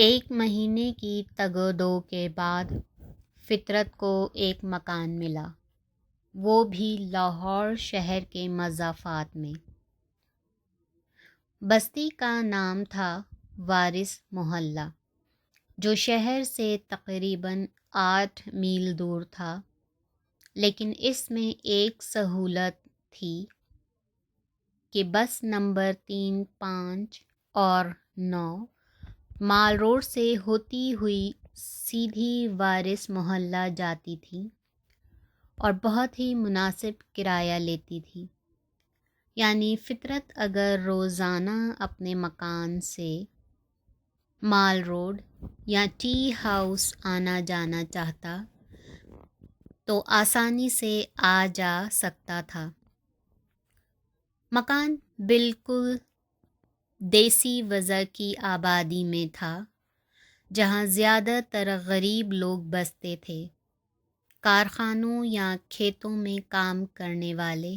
ایک مہینے کی تگ و دو کے بعد فطرت کو ایک مکان ملا، وہ بھی لاہور شہر کے مضافات میں۔ بستی کا نام تھا وارث محلہ، جو شہر سے تقریباً 8 میل دور تھا، لیکن اس میں ایک سہولت تھی کہ بس نمبر 3، 5 اور 9 مال روڈ سے ہوتی ہوئی سیدھی وارث محلہ جاتی تھی اور بہت ہی مناسب کرایہ لیتی تھی۔ یعنی فطرت اگر روزانہ اپنے مکان سے مال روڈ یا ٹی ہاؤس آنا جانا چاہتا تو آسانی سے آ جا سکتا تھا۔ مکان بالکل دیسی وضع کی آبادی میں تھا، جہاں زیادہ تر غریب لوگ بستے تھے، کارخانوں یا کھیتوں میں کام کرنے والے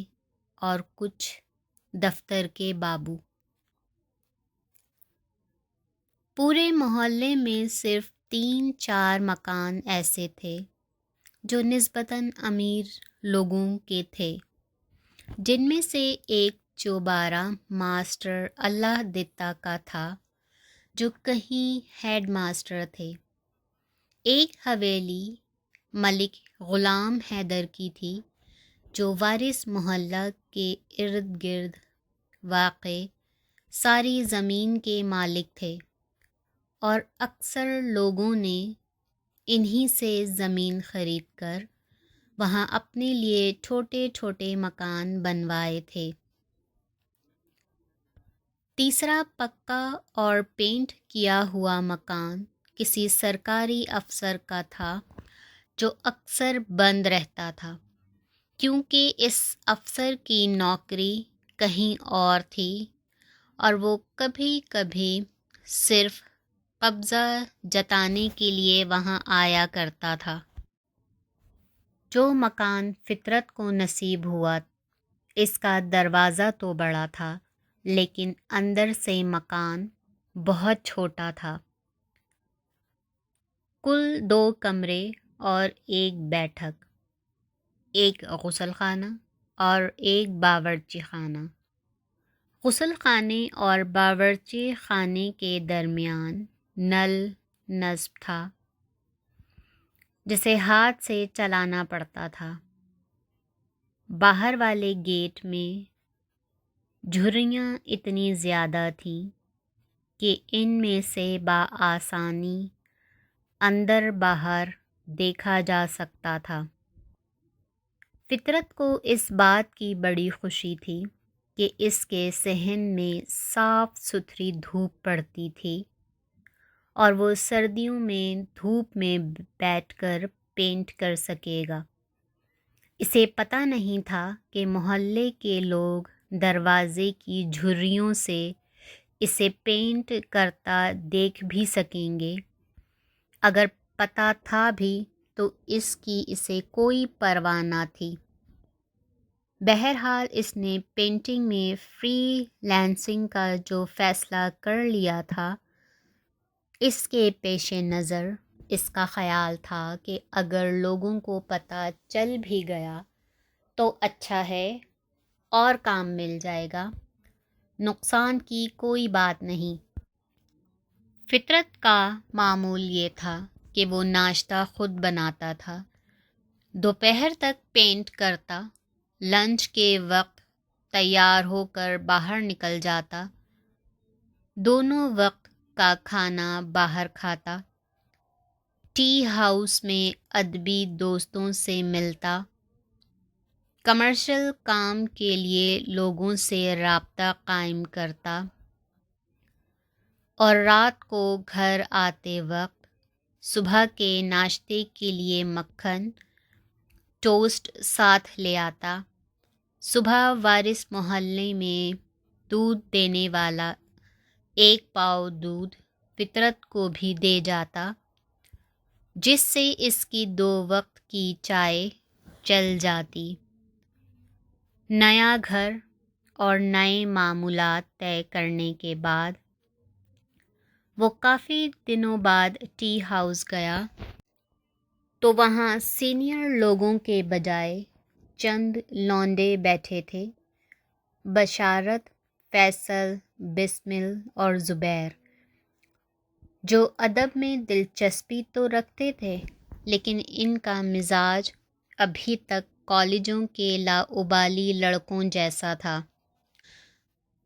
اور کچھ دفتر کے بابو۔ پورے محلے میں صرف 3-4 مکان ایسے تھے جو نسبتاً امیر لوگوں کے تھے، جن میں سے ایک چوبارہ ماسٹر اللہ دتا کا تھا، جو کہیں ہیڈ ماسٹر تھے۔ ایک حویلی ملک غلام حیدر کی تھی، جو وارث محلہ کے ارد گرد واقع ساری زمین کے مالک تھے، اور اکثر لوگوں نے انہی سے زمین خرید کر وہاں اپنے لیے چھوٹے چھوٹے مکان بنوائے تھے۔ تیسرا پکا اور پینٹ کیا ہوا مکان کسی سرکاری افسر کا تھا، جو اکثر بند رہتا تھا، کیونکہ اس افسر کی نوکری کہیں اور تھی اور وہ کبھی کبھی صرف قبضہ جتانے کے لیے وہاں آیا کرتا تھا۔ جو مکان فطرت کو نصیب ہوا، اس کا دروازہ تو بڑا تھا، لیکن اندر سے مکان بہت چھوٹا تھا۔ کل 2 کمرے اور ایک بیٹھک، ایک غسل خانہ اور ایک باورچی خانہ۔ غسل خانے اور باورچی خانے کے درمیان نل نصب تھا، جسے ہاتھ سے چلانا پڑتا تھا۔ باہر والے گیٹ میں جھریاں اتنی زیادہ تھیں کہ ان میں سے بآسانی اندر باہر دیکھا جا سکتا تھا۔ فطرت کو اس بات کی بڑی خوشی تھی کہ اس کے صحن میں صاف ستھری دھوپ پڑتی تھی اور وہ سردیوں میں دھوپ میں بیٹھ کر پینٹ کر سکے گا۔ اسے پتہ نہیں تھا کہ محلے کے لوگ دروازے کی جھریوں سے اسے پینٹ کرتا دیکھ بھی سکیں گے۔ اگر پتہ تھا بھی تو اس کی اسے کوئی پرواہ نہ تھی۔ بہرحال اس نے پینٹنگ میں فری لانسنگ کا جو فیصلہ کر لیا تھا، اس کے پیش نظر اس کا خیال تھا کہ اگر لوگوں کو پتہ چل بھی گیا تو اچھا ہے، اور کام مل جائے گا، نقصان کی کوئی بات نہیں۔ فطرت کا معمول یہ تھا کہ وہ ناشتہ خود بناتا تھا، دوپہر تک پینٹ کرتا، لنچ کے وقت تیار ہو کر باہر نکل جاتا، دونوں وقت کا کھانا باہر کھاتا، ٹی ہاؤس میں ادبی دوستوں سے ملتا، کمرشل کام کے لیے لوگوں سے رابطہ قائم کرتا، اور رات کو گھر آتے وقت صبح کے ناشتے کے لیے مکھن ٹوسٹ ساتھ لے آتا۔ صبح وارث محلے میں دودھ دینے والا 1 پاؤ دودھ فطرت کو بھی دے جاتا، جس سے اس کی 2 وقت کی چائے چل جاتی۔ نیا گھر اور نئے معمولات طے کرنے کے بعد وہ کافی دنوں بعد ٹی ہاؤس گیا تو وہاں سینئر لوگوں کے بجائے چند لونڈے بیٹھے تھے، بشارت، فیصل، بسمل اور زبیر، جو ادب میں دلچسپی تو رکھتے تھے لیکن ان کا مزاج ابھی تک کالجوں کے لاابالی لڑکوں جیسا تھا۔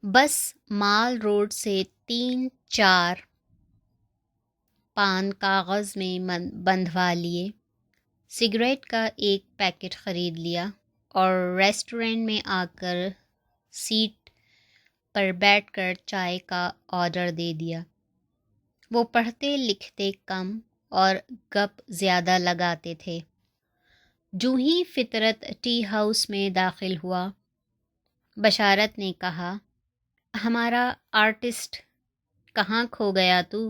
بس مال روڈ سے 3-4 پان کاغذ میں بندھوا لیے، سگریٹ کا ایک پیکٹ خرید لیا اور ریسٹورنٹ میں آ کر سیٹ پر بیٹھ کر چائے کا آرڈر دے دیا۔ وہ پڑھتے لکھتے کم اور گپ زیادہ لگاتے تھے۔ جو ہی فطرت ٹی ہاؤس میں داخل ہوا، بشارت نے کہا، ہمارا آرٹسٹ کہاں کھو گیا تو؟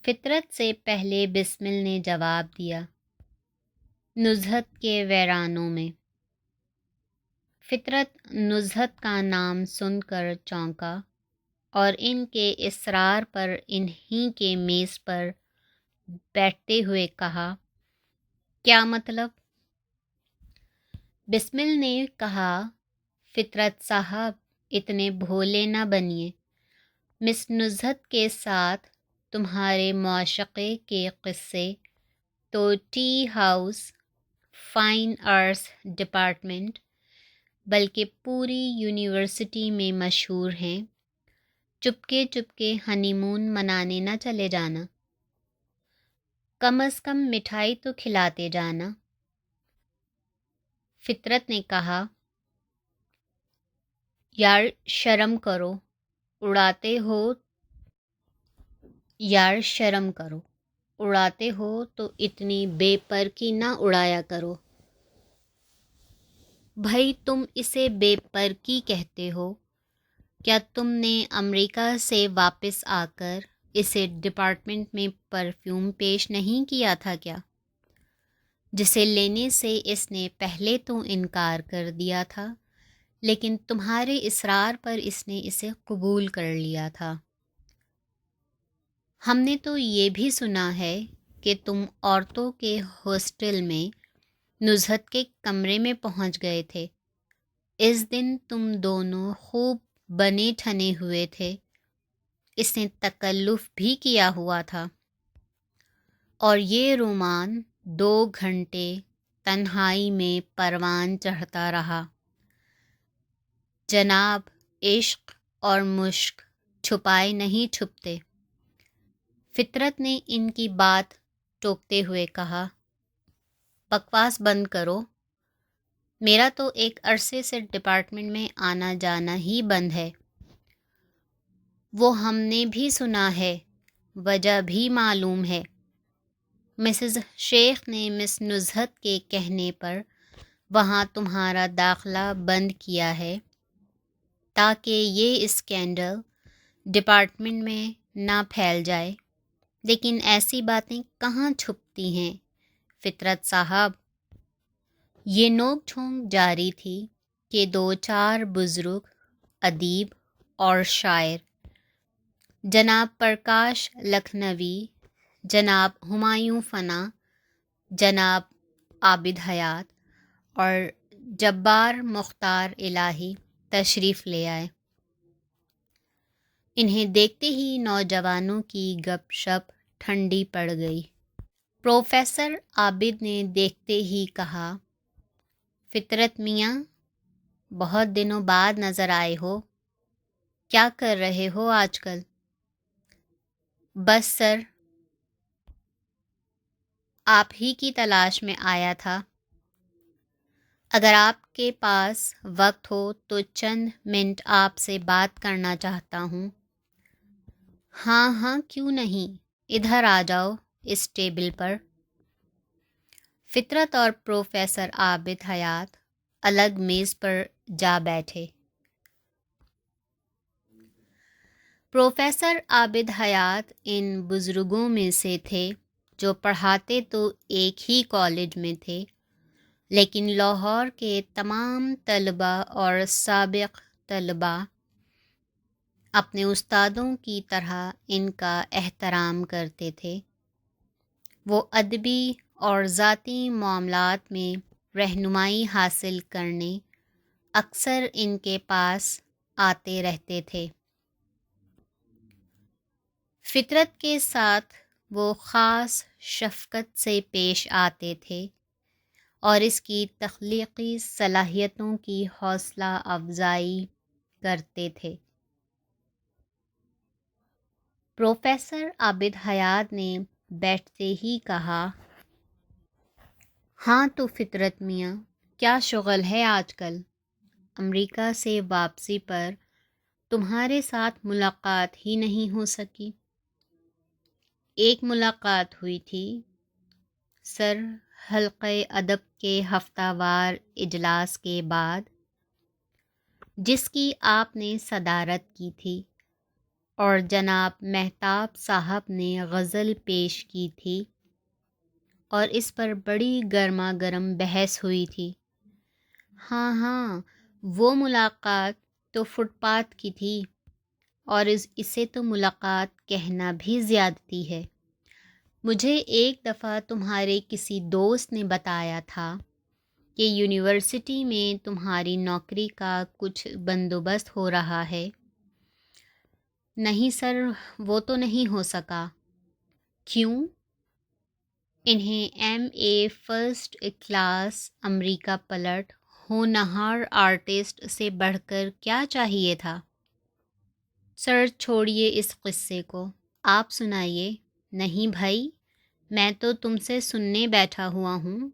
فطرت سے پہلے بسمل نے جواب دیا، نزہت کے ویرانوں میں۔ فطرت نزہت کا نام سن کر چونکا اور ان کے اصرار پر انہی کے میز پر بیٹھتے ہوئے کہا، کیا مطلب؟ بسمل نے کہا، فطرت صاحب اتنے بھولے نہ بنیے، مس نزہت کے ساتھ تمہارے معاشقے کے قصے تو tea house, fine arts department بلکہ پوری یونیورسٹی میں مشہور ہیں، چپکے چپکے ہنی مون منانے نہ چلے جانا، کم از کم مٹھائی تو کھلاتے جانا۔ فطرت نے کہا، یار شرم کرو، اڑاتے ہو تو اتنی بے پر کی نہ اڑایا کرو۔ بھائی تم اسے بے پر کی کہتے ہو، کیا تم نے امریکہ سے واپس آ کر اسے ڈپارٹمنٹ میں پرفیوم پیش نہیں کیا تھا کیا، جسے لینے سے اس نے پہلے تو انکار کر دیا تھا لیکن تمہارے اصرار پر اس نے اسے قبول کر لیا تھا۔ ہم نے تو یہ بھی سنا ہے کہ تم عورتوں کے ہاسٹل میں نزہت کے کمرے میں پہنچ گئے تھے۔ اس دن تم دونوں خوب بنے ٹھنے ہوئے تھے، اس نے تکلف بھی کیا ہوا تھا، اور یہ رومان 2 گھنٹے تنہائی میں پروان چڑھتا رہا۔ جناب، عشق اور مشق چھپائے نہیں چھپتے۔ فطرت نے ان کی بات ٹوکتے ہوئے کہا، بکواس بند کرو، میرا تو ایک عرصے سے ڈپارٹمنٹ میں آنا جانا ہی بند ہے۔ وہ ہم نے بھی سنا ہے، وجہ بھی معلوم ہے۔ مسز شیخ نے مس نزہت کے کہنے پر وہاں تمہارا داخلہ بند کیا ہے تاکہ یہ اسکینڈل ڈپارٹمنٹ میں نہ پھیل جائے، لیکن ایسی باتیں کہاں چھپتی ہیں فطرت صاحب۔ یہ نوک جھونک جاری تھی کہ 2-4 بزرگ ادیب اور شاعر، جناب پرکاش لکھنوی، جناب ہمایوں فنا، جناب عابد حیات اور جبار مختار الہی تشریف لے آئے۔ انہیں دیکھتے ہی نوجوانوں کی گپ شپ ٹھنڈی پڑ گئی۔ پروفیسر عابد نے دیکھتے ہی کہا، فطرت میاں، بہت دنوں بعد نظر آئے ہو، کیا کر رہے ہو آج کل؟ بس سر، آپ ہی کی تلاش میں آیا تھا۔ اگر آپ کے پاس وقت ہو تو چند منٹ آپ سے بات کرنا چاہتا ہوں۔ ہاں کیوں نہیں، ادھر آ جاؤ اس ٹیبل پر۔ فطرت اور پروفیسر عابد حیات الگ میز پر جا بیٹھے۔ پروفیسر عابد حیات ان بزرگوں میں سے تھے جو پڑھاتے تو ایک ہی کالج میں تھے، لیکن لاہور کے تمام طلباء اور سابق طلباء اپنے استادوں کی طرح ان کا احترام کرتے تھے۔ وہ ادبی اور ذاتی معاملات میں رہنمائی حاصل کرنے اکثر ان کے پاس آتے رہتے تھے۔ فطرت کے ساتھ وہ خاص شفقت سے پیش آتے تھے اور اس کی تخلیقی صلاحیتوں کی حوصلہ افزائی کرتے تھے۔ پروفیسر عابد حیات نے بیٹھتے ہی کہا، ہاں تو فطرت میاں، کیا شغل ہے آج کل؟ امریکہ سے واپسی پر تمہارے ساتھ ملاقات ہی نہیں ہو سکی۔ ایک ملاقات ہوئی تھی سر، حلقہ ادب کے ہفتہ وار اجلاس کے بعد، جس کی آپ نے صدارت کی تھی اور جناب مہتاب صاحب نے غزل پیش کی تھی اور اس پر بڑی گرما گرم بحث ہوئی تھی۔ ہاں، وہ ملاقات تو فٹ پاتھ کی تھی، اور اسے تو ملاقات کہنا بھی زیادتی ہے۔ مجھے ایک دفعہ تمہارے کسی دوست نے بتایا تھا کہ یونیورسٹی میں تمہاری نوکری کا کچھ بندوبست ہو رہا ہے۔ نہیں سر، وہ تو نہیں ہو سکا۔ کیوں؟ انہیں ایم اے فرسٹ کلاس امریکہ پلٹ ہونہار آرٹسٹ سے بڑھ کر کیا چاہیے تھا؟ سر چھوڑیے اس قصے کو، آپ سنائیے۔ نہیں بھائی، میں تو تم سے سننے بیٹھا ہوا ہوں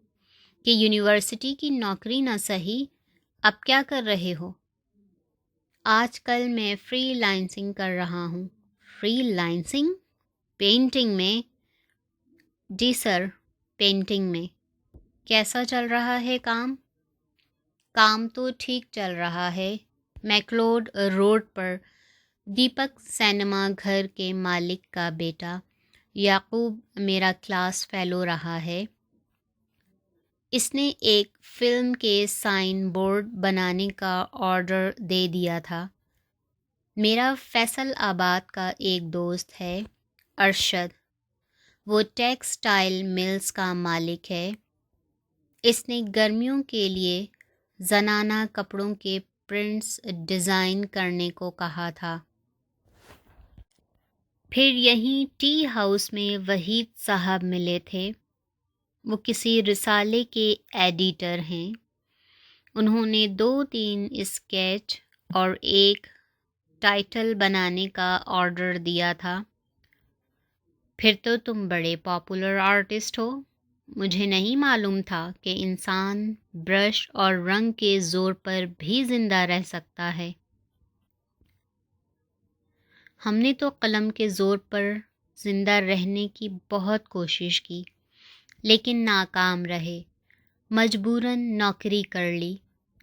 کہ یونیورسٹی کی نوکری نہ سہی، اب کیا کر رہے ہو؟ آج کل میں فری لانسنگ کر رہا ہوں۔ Free lancing? پینٹنگ میں؟ جی سر، پینٹنگ میں۔ کیسا چل رہا ہے کام؟ کام تو ٹھیک چل رہا ہے۔ میکلوڈ روڈ پر دیپک سینما گھر کے مالک کا بیٹا یعقوب میرا کلاس فیلو رہا ہے۔ اس نے ایک فلم کے سائن بورڈ بنانے کا آرڈر دے دیا تھا۔ میرا فیصل آباد کا ایک دوست ہے ارشد، وہ ٹیکسٹائل ملز کا مالک ہے۔ اس نے گرمیوں کے لیے زنانہ کپڑوں کے پرنٹس ڈیزائن کرنے کو کہا تھا۔ پھر یہیں ٹی ہاؤس میں وحید صاحب ملے تھے، وہ کسی رسالے کے ایڈیٹر ہیں۔ انہوں نے 2-3 اسکیچ اور ایک ٹائٹل بنانے کا آرڈر دیا تھا۔ پھر تو تم بڑے پاپولر آرٹسٹ ہو۔ مجھے نہیں معلوم تھا کہ انسان برش اور رنگ کے زور پر بھی زندہ رہ سکتا ہے۔ ہم نے تو قلم کے زور پر زندہ رہنے کی بہت کوشش کی، لیکن ناکام رہے، مجبوراً نوکری کر لی۔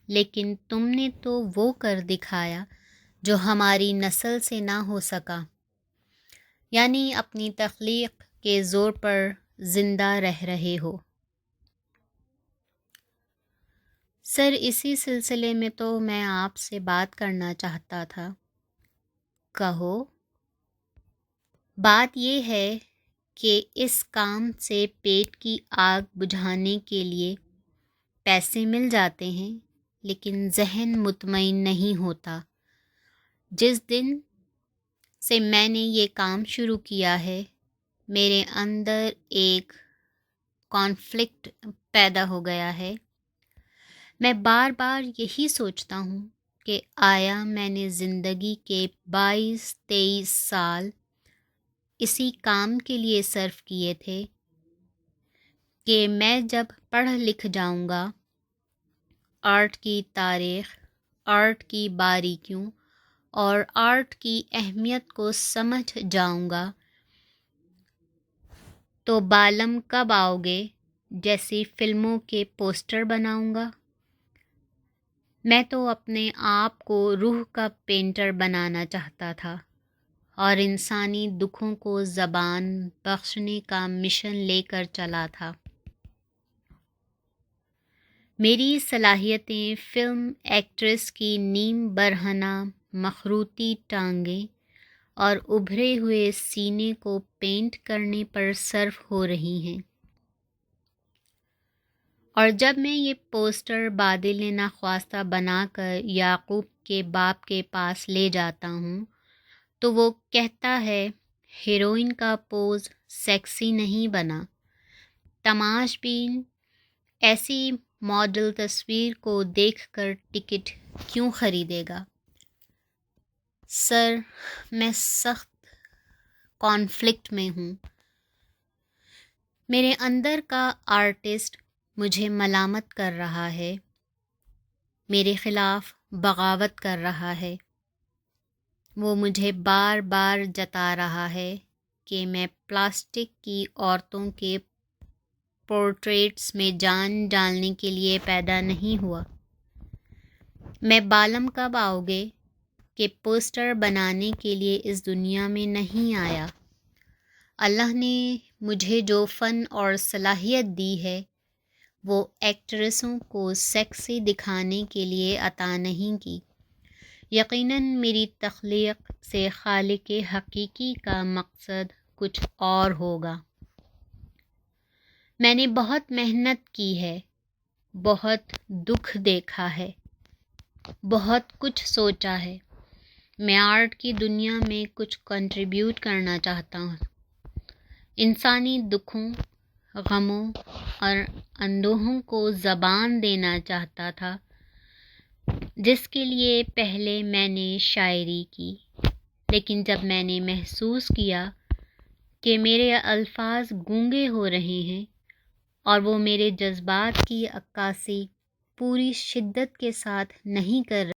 لیکن تم نے تو وہ کر دکھایا جو ہماری نسل سے نہ ہو سکا، یعنی اپنی تخلیق کے زور پر زندہ رہ رہے ہو۔ سر، اسی سلسلے میں تو میں آپ سے بات کرنا چاہتا تھا۔ کہو۔ بات یہ ہے کہ اس کام سے پیٹ کی آگ بجھانے کے لیے پیسے مل جاتے ہیں، لیکن ذہن مطمئن نہیں ہوتا۔ جس دن سے میں نے یہ کام شروع کیا ہے، میرے اندر ایک کانفلکٹ پیدا ہو گیا ہے۔ میں بار بار یہی سوچتا ہوں کہ آیا میں نے زندگی کے 22-23 سال اسی کام کے لیے صرف کیے تھے کہ میں جب پڑھ لکھ جاؤں گا، آرٹ کی تاریخ، آرٹ کی باریکیوں اور آرٹ کی اہمیت کو سمجھ جاؤں گا، تو بالم کب آؤ گے جیسی فلموں کے پوسٹر بناؤں گا۔ میں تو اپنے آپ کو روح کا پینٹر بنانا چاہتا تھا اور انسانی دکھوں کو زبان بخشنے کا مشن لے کر چلا تھا۔ میری صلاحیتیں فلم ایکٹریس کی نیم برہنہ مخروطی ٹانگیں اور ابھرے ہوئے سینے کو پینٹ کرنے پر صرف ہو رہی ہیں، اور جب میں یہ پوسٹر بادل نخواستہ بنا کر یعقوب کے باپ کے پاس لے جاتا ہوں تو وہ کہتا ہے ہیروئن کا پوز سیکسی نہیں بنا، تماش بین ایسی ماڈل تصویر کو دیکھ کر ٹکٹ کیوں خریدے گا؟ سر، میں سخت کانفلکٹ میں ہوں۔ میرے اندر کا آرٹسٹ مجھے ملامت کر رہا ہے، میرے خلاف بغاوت کر رہا ہے۔ وہ مجھے بار بار جتا رہا ہے کہ میں پلاسٹک کی عورتوں کے پورٹریٹس میں جان ڈالنے کے لیے پیدا نہیں ہوا۔ میں بالم کب آؤ گے کہ پوسٹر بنانے کے لیے اس دنیا میں نہیں آیا؟ اللہ نے مجھے جو فن اور صلاحیت دی ہے وہ ایکٹریسوں کو سیکسی دکھانے کے لیے عطا نہیں کی۔ یقیناً میری تخلیق سے خالق حقیقی کا مقصد کچھ اور ہوگا۔ میں نے بہت محنت کی ہے، بہت دکھ دیکھا ہے، بہت کچھ سوچا ہے۔ میں آرٹ کی دنیا میں کچھ کنٹریبیوٹ کرنا چاہتا ہوں، انسانی دکھوں، غموں اور اندوہوں کو زبان دینا چاہتا تھا، جس کے لیے پہلے میں نے شاعری کی۔ لیکن جب میں نے محسوس کیا کہ میرے الفاظ گونگے ہو رہے ہیں اور وہ میرے جذبات کی عکاسی پوری شدت کے ساتھ نہیں کر